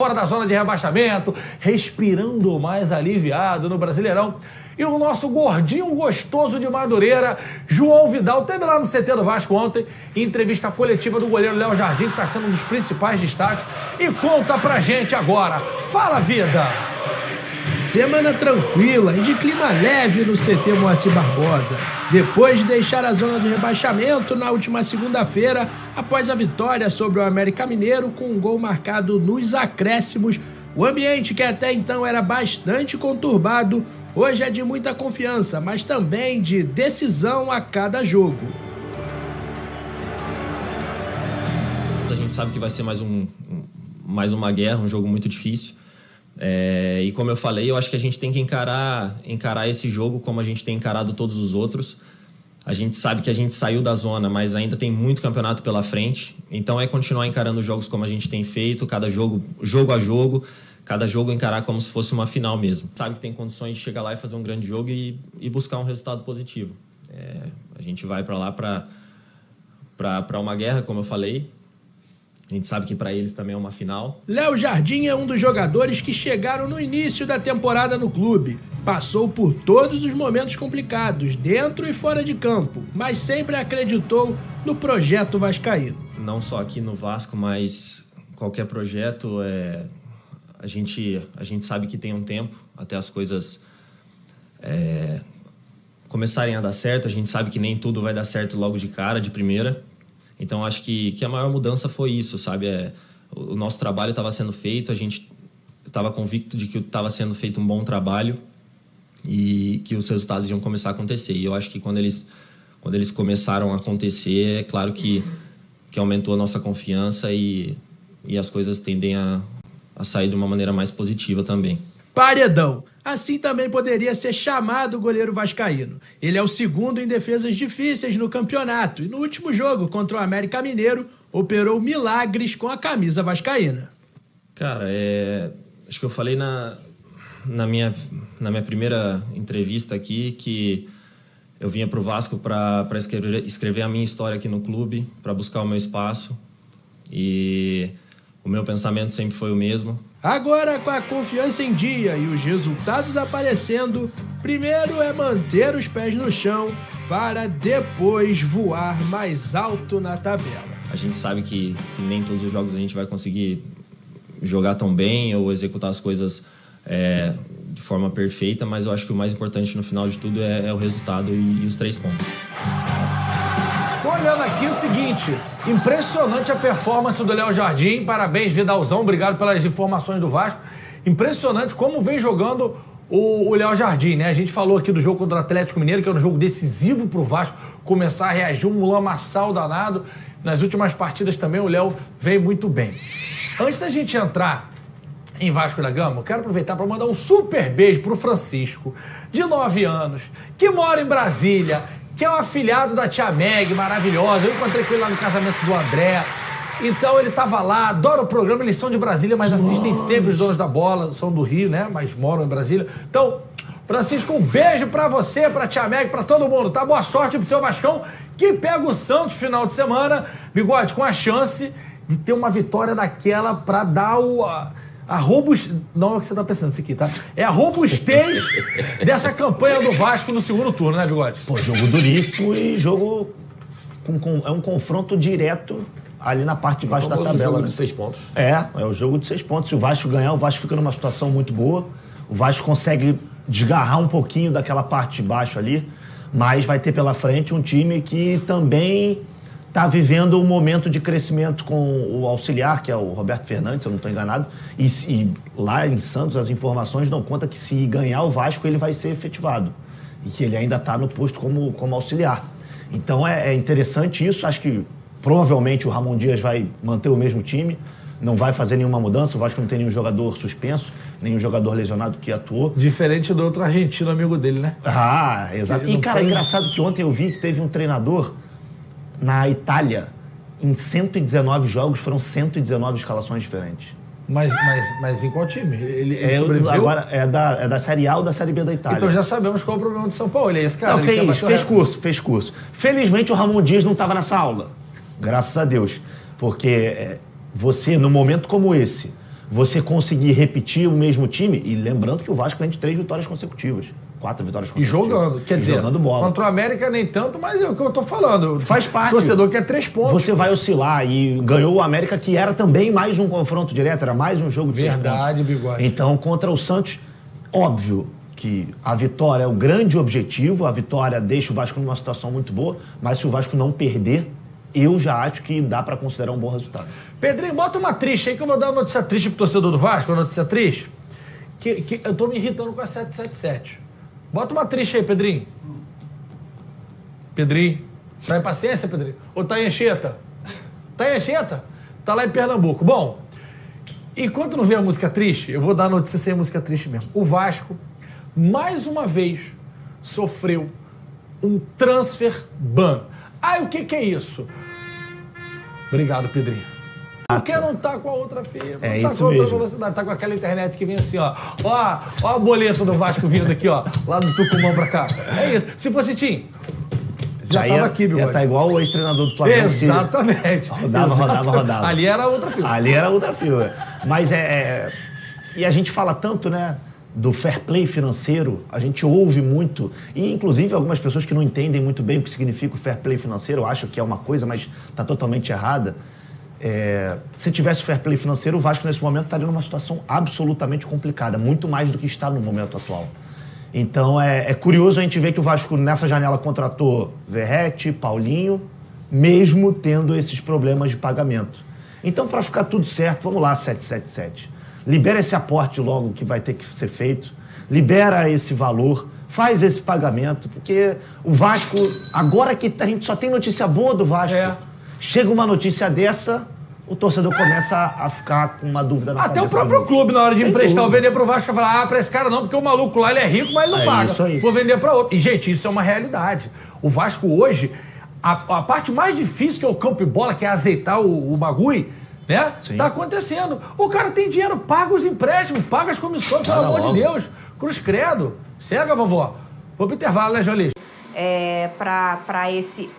fora da zona de rebaixamento, respirando mais aliviado no Brasileirão. E o nosso gordinho gostoso de Madureira, João Vidal, teve lá no CT do Vasco ontem, em entrevista coletiva do goleiro Léo Jardim, que está sendo um dos principais destaques, e conta pra gente agora. Fala, vida! Semana tranquila e de clima leve no CT Moacir Barbosa. Depois de deixar a zona de rebaixamento na última segunda-feira, após a vitória sobre o América Mineiro com um gol marcado nos acréscimos, o ambiente que até então era bastante conturbado, hoje é de muita confiança, mas também de decisão a cada jogo. A gente sabe que vai ser mais uma guerra, um jogo muito difícil. E como eu falei, eu acho que a gente tem que encarar esse jogo como a gente tem encarado todos os outros. A gente sabe que a gente saiu da zona, mas ainda tem muito campeonato pela frente. Então é continuar encarando os jogos como a gente tem feito, cada jogo a jogo, cada jogo encarar como se fosse uma final mesmo. Sabe que tem condições de chegar lá e fazer um grande jogo e buscar um resultado positivo. A gente vai para lá para uma guerra, como eu falei. A gente sabe que para eles também é uma final. Léo Jardim é um dos jogadores que chegaram no início da temporada no clube. Passou por todos os momentos complicados, dentro e fora de campo, mas sempre acreditou no projeto vascaíno. Não só aqui no Vasco, mas qualquer projeto, a gente sabe que tem um tempo até as coisas começarem a dar certo. A gente sabe que nem tudo vai dar certo logo de cara, de primeira. Então, acho que a maior mudança foi isso, sabe? O nosso trabalho estava sendo feito, a gente estava convicto de que estava sendo feito um bom trabalho e que os resultados iam começar a acontecer. E eu acho que quando eles começaram a acontecer, é claro que aumentou a nossa confiança e as coisas tendem a sair de uma maneira mais positiva também. Paredão. Assim também poderia ser chamado o goleiro vascaíno. Ele é o segundo em defesas difíceis no campeonato e no último jogo contra o América Mineiro operou milagres com a camisa vascaína. Cara, acho que eu falei na minha primeira entrevista aqui que eu vinha para o Vasco para escrever a minha história aqui no clube, para buscar o meu espaço, e o meu pensamento sempre foi o mesmo. Agora, com a confiança em dia e os resultados aparecendo, primeiro é manter os pés no chão para depois voar mais alto na tabela. A gente sabe que nem todos os jogos a gente vai conseguir jogar tão bem ou executar as coisas de forma perfeita, mas eu acho que o mais importante no final de tudo é o resultado e os 3 pontos. Tô olhando aqui o seguinte, impressionante a performance do Léo Jardim, parabéns Vidalzão, obrigado pelas informações do Vasco. Impressionante como vem jogando o Léo Jardim, né? A gente falou aqui do jogo contra o Atlético Mineiro, que é um jogo decisivo pro Vasco começar a reagir, um lamaçal danado. Nas últimas partidas também o Léo vem muito bem. Antes da gente entrar em Vasco da Gama, eu quero aproveitar para mandar um super beijo pro Francisco, de 9 anos, que mora em Brasília, que é um afilhado da tia Meg, maravilhosa. Eu encontrei com ele lá no casamento do André. Então ele tava lá, adora o programa, eles são de Brasília, mas assistem sempre os Donos da Bola, são do Rio, né? Mas moram em Brasília. Então, Francisco, um beijo pra você, pra tia Meg, pra todo mundo, tá? Boa sorte pro seu Vascão, que pega o Santos final de semana, Bigode, com a chance de ter uma vitória daquela pra dar a robustez, não é o que você tá pensando isso aqui, tá? É a robustez dessa campanha do Vasco no segundo turno, né, Bigode? Pô, jogo duríssimo e jogo é um confronto direto ali na parte de baixo da tabela. Jogo né? de 6 pontos. É o jogo de 6 pontos. Se o Vasco ganhar, o Vasco fica numa situação muito boa. O Vasco consegue desgarrar um pouquinho daquela parte de baixo ali, mas vai ter pela frente um time que também está vivendo um momento de crescimento com o auxiliar, que é o Roberto Fernandes, se eu não estou enganado, e lá em Santos as informações dão conta que se ganhar o Vasco ele vai ser efetivado, e que ele ainda está no posto como auxiliar. Então é interessante isso, acho que provavelmente o Ramon Dias vai manter o mesmo time, não vai fazer nenhuma mudança, o Vasco não tem nenhum jogador suspenso, nenhum jogador lesionado que atuou. Diferente do outro argentino amigo dele, né? Ah, exato. E cara, é engraçado que ontem eu vi que teve um treinador na Itália, em 119 jogos, foram 119 escalações diferentes. Mas em qual time? Ele sobreviveu? Agora é da Série A ou da Série B da Itália. Então já sabemos qual é o problema do São Paulo. Ele é esse cara. Não, fez curso. Felizmente o Ramon Dias não estava nessa aula. Graças a Deus. Porque você, num momento como esse, você conseguir repetir o mesmo time, e lembrando que o Vasco vem de 3 vitórias consecutivas, 4 vitórias E consecutivas. jogando, quer dizer, jogando bola. contra o América nem tanto, mas é o que eu tô falando. Faz parte. O torcedor quer 3 pontos. Você vai oscilar e ganhou o América, que era também mais um confronto direto, era mais um jogo de 6 pontos. Verdade, Bigode. Então, contra o Santos, óbvio que a vitória é o grande objetivo, a vitória deixa o Vasco numa situação muito boa, mas se o Vasco não perder, eu já acho que dá pra considerar um bom resultado. Pedrinho, bota uma triste aí que eu vou dar uma notícia triste pro torcedor do Vasco, uma notícia triste, que eu tô me irritando com a 777. Bota uma triste aí, Pedrinho. Pedrinho, tá em paciência, Pedrinho? Ou tá em Anchieta? Tá em Anchieta? Tá lá em Pernambuco. Bom, enquanto não vem a música triste, eu vou dar a notícia sem a música triste mesmo. O Vasco, mais uma vez, sofreu um transfer ban. Ah, o que é isso? Obrigado, Pedrinho. Porque não tá com a outra fibra, É não tá isso com a outra mesmo. velocidade, tá com aquela internet que vem assim, ó. Ó o boleto do Vasco vindo aqui, ó, lá do Tucumã pra cá. É isso. Se fosse Tim, já tava aqui, Bigode. Ia tá igual o ex-treinador do Flamengo. Exatamente. Rodava. Ali era outra fibra. Ali era outra fila. Mas E a gente fala tanto, né, do fair play financeiro, a gente ouve muito, e inclusive algumas pessoas que não entendem muito bem o que significa o fair play financeiro, acham que é uma coisa, mas está totalmente errada. Se tivesse fair play financeiro, o Vasco nesse momento estaria numa situação absolutamente complicada, muito mais do que está no momento atual. Então é curioso a gente ver que o Vasco nessa janela contratou Verratti, Paulinho, mesmo tendo esses problemas de pagamento. Então, para ficar tudo certo, vamos lá, 777. Libera esse aporte logo que vai ter que ser feito, libera esse valor, faz esse pagamento, porque o Vasco, agora que a gente só tem notícia boa do Vasco, chega uma notícia dessa, o torcedor começa a ficar com uma dúvida na cabeça. Até o próprio clube, na hora de Sem emprestar ou dúvida. vender pro Vasco, vai falar, pra esse cara não, porque o maluco lá, ele é rico, mas ele não paga. Isso aí. Vou vender pra outro. E, gente, isso é uma realidade. O Vasco hoje, a parte mais difícil, que é o campo e bola, que é azeitar o bagulho, né? Sim. Tá acontecendo. O cara tem dinheiro, paga os empréstimos, paga as comissões, pelo amor de Deus. Cruz credo. Cega, vovó. Vou pro intervalo, né, Jolis?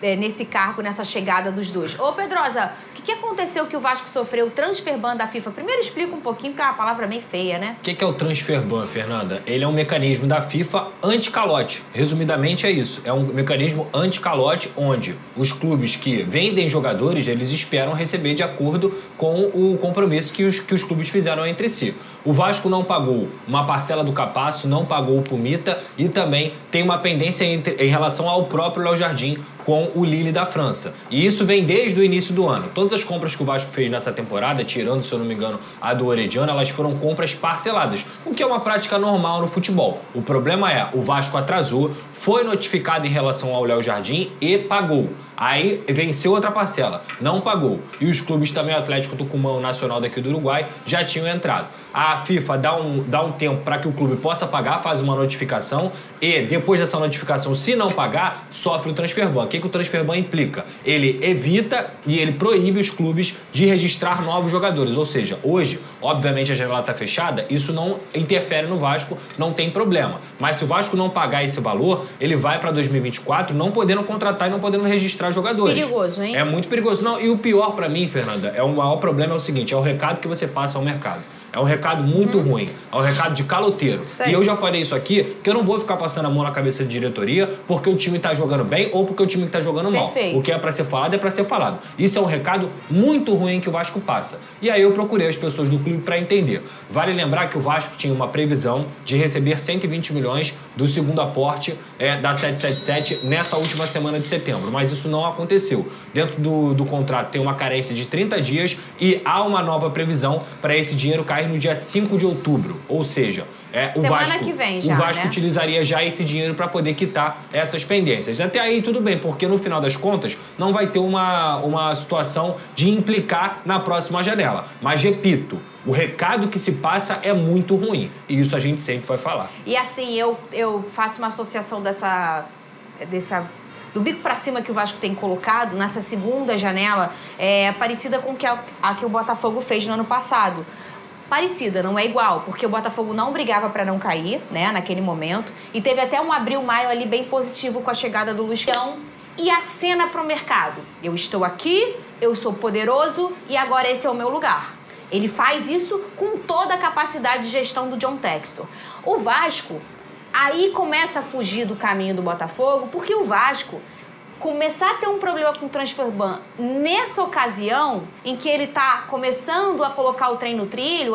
Nesse cargo, nessa chegada dos dois. Ô, Pedrosa, o que aconteceu que o Vasco sofreu o transfer ban da FIFA? Primeiro explica um pouquinho, porque é uma palavra meio feia, né? O que é o transfer ban, Fernanda? Ele é um mecanismo da FIFA anti-calote. Resumidamente é isso. É um mecanismo anti-calote onde os clubes que vendem jogadores, eles esperam receber de acordo com o compromisso que os clubes fizeram entre si. O Vasco não pagou uma parcela do Capasso, não pagou o Pumita e também tem uma pendência em relação ao próprio Léo Jardim com o Lille da França. E isso vem desde o início do ano. Todas as compras que o Vasco fez nessa temporada, tirando, se eu não me engano, a do Orediano, elas foram compras parceladas, o que é uma prática normal no futebol. O problema é, o Vasco atrasou, foi notificado em relação ao Léo Jardim e pagou. Aí venceu outra parcela, não pagou. E os clubes também, o Atlético Tucumã, o Nacional daqui do Uruguai, já tinham entrado. A FIFA dá um tempo para que o clube possa pagar, faz uma notificação e depois dessa notificação, se não pagar, sofre o transfer ban. O que o transfer ban implica? Ele evita e ele proíbe os clubes de registrar novos jogadores. Ou seja, hoje, obviamente a janela está fechada, isso não interfere no Vasco, não tem problema. Mas se o Vasco não pagar esse valor, ele vai para 2024 não podendo contratar e não podendo registrar jogadores. Perigoso, hein? É muito perigoso. Não, e o pior para mim, Fernanda, o maior problema é o seguinte, é o recado que você passa ao mercado. É um recado muito ruim, é um recado de caloteiro. E eu já falei isso aqui, que eu não vou ficar passando a mão na cabeça de diretoria porque o time tá jogando bem ou porque o time tá jogando mal. Perfeito. O que é pra ser falado é pra ser falado. Isso é um recado muito ruim que o Vasco passa. E aí eu procurei as pessoas do clube pra entender. Vale lembrar que o Vasco tinha uma previsão de receber 120 milhões do segundo aporte da 777 nessa última semana de setembro, mas isso não aconteceu. Dentro do contrato tem uma carência de 30 dias e há uma nova previsão para esse dinheiro cair no dia 5 de outubro, ou seja, o Vasco, que vem já, o Vasco né? utilizaria já esse dinheiro para poder quitar essas pendências. Até aí tudo bem, porque no final das contas não vai ter uma situação de implicar na próxima janela. Mas repito, o recado que se passa é muito ruim e isso a gente sempre vai falar. E assim, eu faço uma associação do bico pra cima que o Vasco tem colocado nessa segunda janela, parecida com a que o Botafogo fez no ano passado. Parecida, não é igual, porque o Botafogo não brigava para não cair, né, naquele momento, e teve até um abril-maio ali bem positivo com a chegada do Lucião. E a cena pro mercado. Eu estou aqui, eu sou poderoso e agora esse é o meu lugar. Ele faz isso com toda a capacidade de gestão do John Textor. O Vasco, aí começa a fugir do caminho do Botafogo, porque o Vasco começar a ter um problema com o transfer ban nessa ocasião em que ele está começando a colocar o trem no trilho,